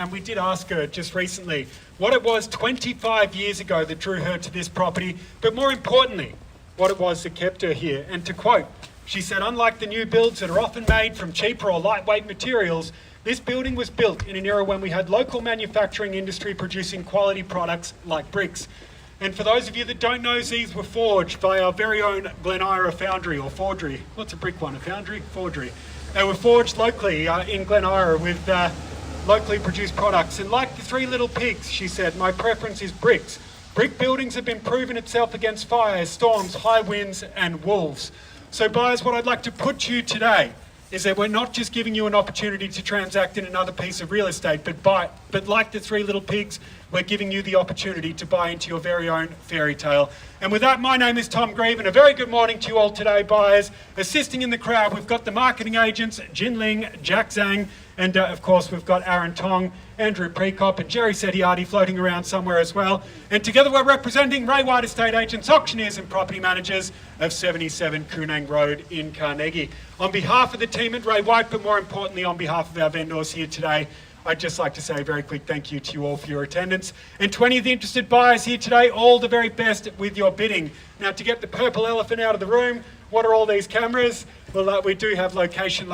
And we did ask her just recently what it was 25 years ago that drew her to this property, but more importantly, what it was that kept her here. And to quote, she said, unlike the new builds that are often made from cheaper or lightweight materials, this building was built in an era when we had local manufacturing industry producing quality products like bricks. And for those of you that don't know, these were forged by our very own Glen Ira foundry or forgery. What's a brick one? A foundry? Forgery. They were forged locally in Glen Ira with locally produced products. And like the three little pigs, she said, my preference is bricks. Brick buildings have been proven itself against fires, storms, high winds and wolves. So buyers, what I'd like to put to you today is that we're not just giving you an opportunity to transact in another piece of real estate, but like the three little pigs, we're giving you the opportunity to buy into your very own fairy tale. And with that, my name is Tom Grieve, and a very good morning to you all today, buyers. Assisting in the crowd, we've got the marketing agents, Jin Ling, Zhang, and of course we've got Aaron Tong, Andrew Prekop, and Jerry Setiardi floating around somewhere as well. And together we're representing Ray White Estate Agents, auctioneers and property managers of 77 Kunang Road in Carnegie. On behalf of the team at Ray White, but more importantly on behalf of our vendors here today, I'd just like to say a very quick thank you to you all for your attendance. And to any of the interested buyers here today, all the very best with your bidding. Now, to get the purple elephant out of the room, what are all these cameras? Well, we do have location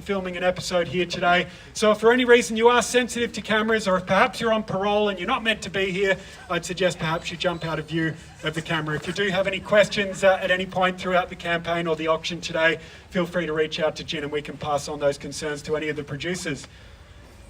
filming an episode here today. So if for any reason you are sensitive to cameras, or if perhaps you're on parole and you're not meant to be here, I'd suggest perhaps you jump out of view of the camera. If you do have any questions at any point throughout the campaign or the auction today, feel free to reach out to Jin and we can pass on those concerns to any of the producers.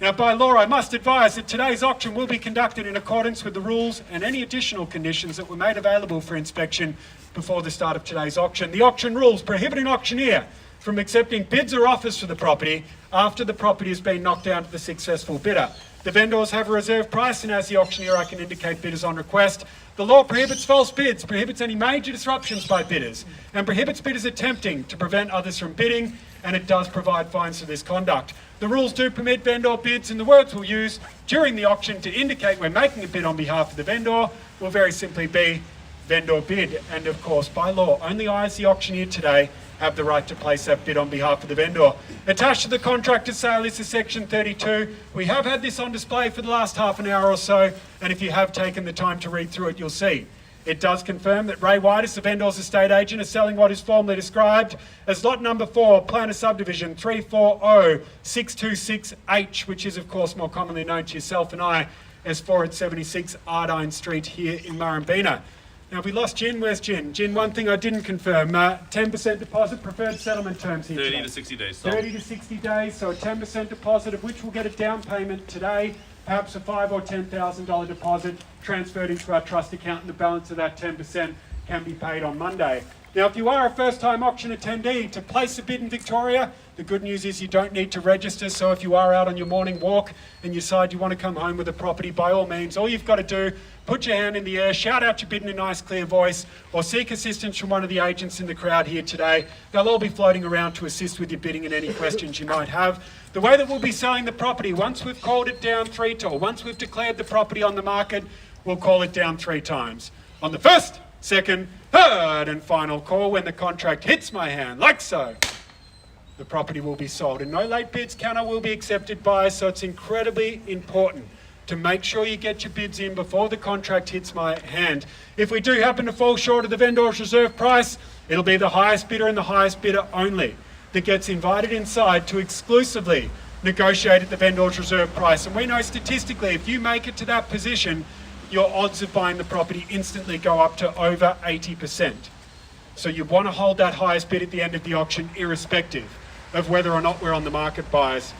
Now, by law, I must advise that today's auction will be conducted in accordance with the rules and any additional conditions that were made available for inspection before the start of today's auction. The auction rules prohibit an auctioneer from accepting bids or offers for the property after the property has been knocked down to the successful bidder. The vendors have a reserve price, and as the auctioneer, I can indicate bidders on request. The law prohibits false bids, prohibits any major disruptions by bidders, and prohibits bidders attempting to prevent others from bidding, and it does provide fines for this conduct. The rules do permit vendor bids, and the words we'll use during the auction to indicate we're making a bid on behalf of the vendor will very simply be vendor bid. And of course, by law, only I as the auctioneer today have the right to place that bid on behalf of the vendor. Attached to the contract of sale is the section 32. We have had this on display for the last half an hour or so, and if you have taken the time to read through it, you'll see. It does confirm that Ray White, as the vendor's estate agent, is selling what is formally described as lot number 4, plan of subdivision 340626H, which is of course more commonly known to yourself and I as 476 Ardyne Street here in Murrumbeena. Now, we lost Jin. Where's Jin? Jin, one thing I didn't confirm, 10% deposit, preferred settlement terms here 30 today. to 60 days. 30 to 60 days, so a 10% deposit, of which we'll get a down payment today, perhaps a $5,000 or $10,000 deposit transferred into our trust account, and the balance of that 10% can be paid on Monday. Now, if you are a first-time auction attendee, to place a bid in Victoria, the good news is you don't need to register. So if you are out on your morning walk and you decide you want to come home with a property, by all means, all you've got to do, put your hand in the air, shout out your bid in a nice clear voice, or seek assistance from one of the agents in the crowd here today. They'll all be floating around to assist with your bidding and any questions you might have. The way that we'll be selling the property, once we've called it down once we've declared the property on the market, we'll call it down 3 times. On the first, second, third and final call, when the contract hits my hand, like so, the property will be sold. And no late bids can or will be accepted by us, so it's incredibly important to make sure you get your bids in before the contract hits my hand. If we do happen to fall short of the vendor's reserve price, it'll be the highest bidder and the highest bidder only that gets invited inside to exclusively negotiate at the vendor's reserve price. And we know statistically, if you make it to that position, your odds of buying the property instantly go up to over 80%. So you want to hold that highest bid at the end of the auction, irrespective of whether or not we're on the market, buyers.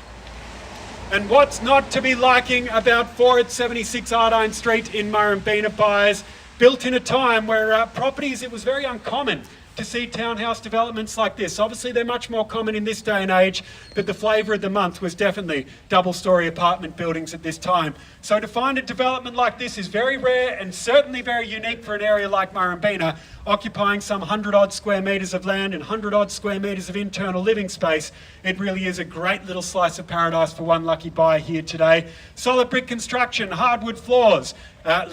And what's not to be liking about 476 Ardyne Street in Murrumbeena, buyers? Built in a time where properties, it was very uncommon to see townhouse developments like this. Obviously, they're much more common in this day and age, but the flavour of the month was definitely double-storey apartment buildings at this time. So to find a development like this is very rare and certainly very unique for an area like Murrumbeena, occupying some 100-odd square metres of land and 100-odd square metres of internal living space. It really is a great little slice of paradise for one lucky buyer here today. Solid brick construction, hardwood floors,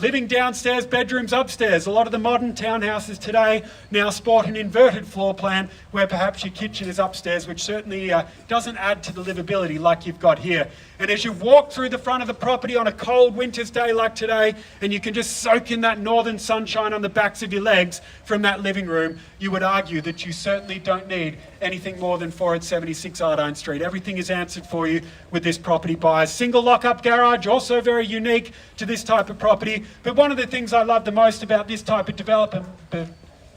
living downstairs, bedrooms upstairs. A lot of the modern townhouses today now sport an inverted floor plan where perhaps your kitchen is upstairs, which certainly doesn't add to the livability like you've got here. And as you walk through the front of the property on a cold winter's day like today, and you can just soak in that northern sunshine on the backs of your legs from that living room, you would argue that you certainly don't need anything more than 4 at 76 Ardyne Street. Everything is answered for you with this property, buyers. Single lock-up garage, also very unique to this type of property. But one of the things I love the most about this type of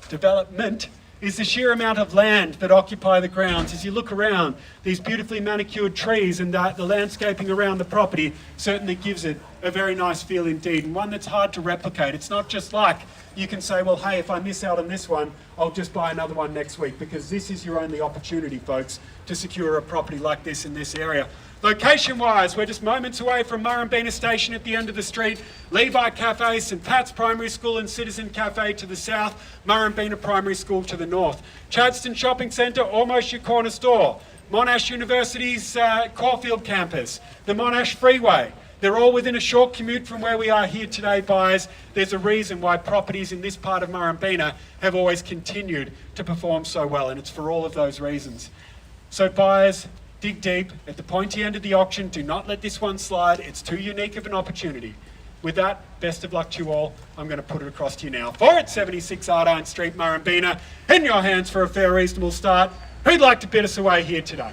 development is the sheer amount of land that occupy the grounds. As you look around, these beautifully manicured trees and the landscaping around the property certainly gives it a very nice feel indeed, and one that's hard to replicate. It's not just like you can say, well, hey, if I miss out on this one, I'll just buy another one next week, because this is your only opportunity, folks, to secure a property like this in this area. Location-wise, we're just moments away from Murrumbeena Station at the end of the street, Levi Cafe, St Pat's Primary School and Citizen Cafe to the south, Murrumbeena Primary School to the north. Chadstone Shopping Centre, almost your corner store. Monash University's Caulfield campus, the Monash Freeway. They're all within a short commute from where we are here today, buyers. There's a reason why properties in this part of Murrumbeena have always continued to perform so well, and it's for all of those reasons. So buyers, dig deep at the pointy end of the auction. Do not let this one slide. It's too unique of an opportunity. With that, best of luck to you all. I'm going to put it across to you now. 4 at 76 Ardyne Street, Murrumbeena. In your hands for a fair, reasonable start. Who'd like to bid us away here today?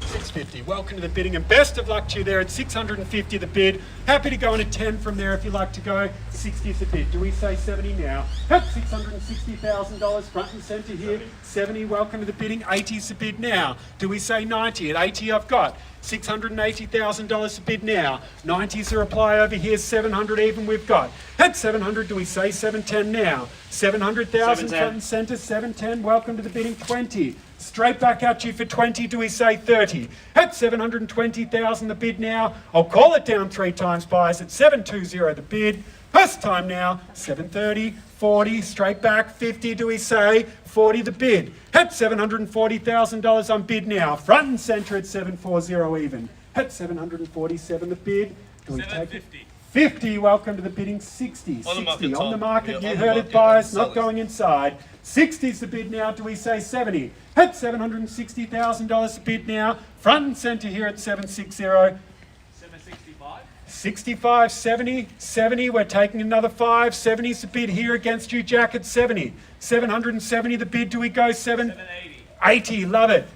650. Welcome to the bidding, and best of luck to you there at 650 the bid. Happy to go in at 10 from there if you like to go. 60 is the bid. Do we say 70 now? At $660,000 front and centre here. 70, welcome to the bidding. 80 is the bid now. Do we say 90? At 80 I've got $680,000 a bid now. 90 is the reply over here. 700 even we've got. At 700, do we say 710 now? 700,000 front and centre. 710, welcome to the bidding. 20. Straight back at you for 20, do we say 30? At 720,000 the bid now. I'll call it down 3 times, buyers. At 720 the bid. First time now, 730, 40, straight back, 50, do we say? 40 the bid. At $740,000 on bid now. Front and centre at 740 even. At 747 the bid. Do we take it? 50, welcome to the bidding. 60, 60, on the market, you heard it, buyers, not going inside. 60 is the bid now, do we say 70? At $760,000 a bid now, front and centre here at 760. 765? 65, 70, 70, we're taking another 5, 70 is the bid here against you, Jack, at 70. 770 the bid, do we go 780? 80, love it.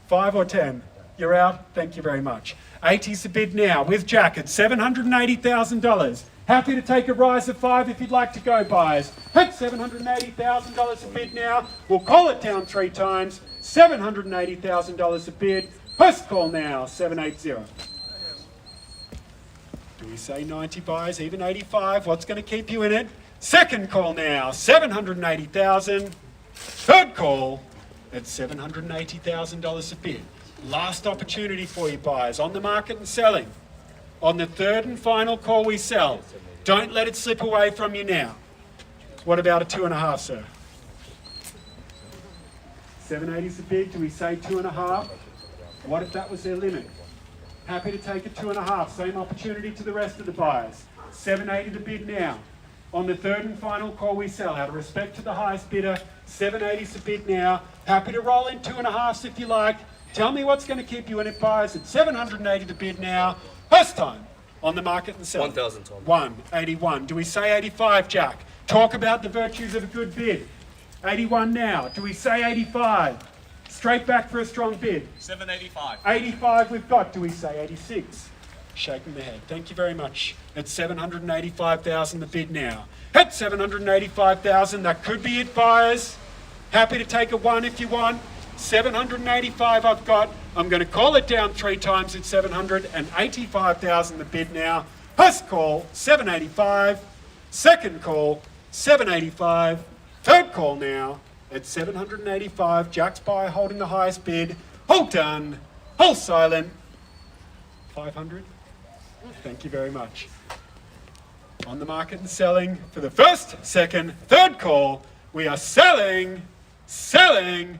5 or 10? You're out, thank you very much. 80 is the bid now with Jack at $780,000. Happy to take a rise of 5 if you'd like to go, buyers. At $780,000 a bid now. We'll call it down 3 times. $780,000 a bid. First call now, 780. Do we say 90, buyers? Even 85? What's going to keep you in it? Second call now, 780,000. Third call at $780,000 a bid. Last opportunity for you, buyers, on the market and selling. On the third and final call we sell. Don't let it slip away from you now. What about a 2.5, sir? 780 is the bid. Do we say 2.5? What if that was their limit? Happy to take a 2.5. Same opportunity to the rest of the buyers. 780 the bid now. On the third and final call we sell. Out of respect to the highest bidder, 780 is the bid now. Happy to roll in 2.5s if you like. Tell me what's going to keep you in it, buyers. At 780 the bid now. First time on the market and sell. 1,000, Tom. 181. Do we say 85, Jack? Talk about the virtues of a good bid. 81 now. Do we say 85? Straight back for a strong bid. 785. 85 we've got. Do we say 86? Shaking the head. Thank you very much. At 785,000 the bid now. At 785,000, that could be it, buyers. Happy to take a 1 if you want. 785 I've got. I'm going to call it down 3 times at 785,000 the bid now. First call, 785. Second call, 785. Third call now at 785. Jack's buyer holding the highest bid. All done. All silent. 500. Thank you very much. On the market and selling for the first, second, third call. We are selling, sold.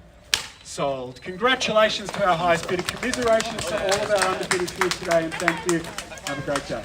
Congratulations to our highest bidder. Commiserations to all of our underbidders here today, and thank you. Have a great day.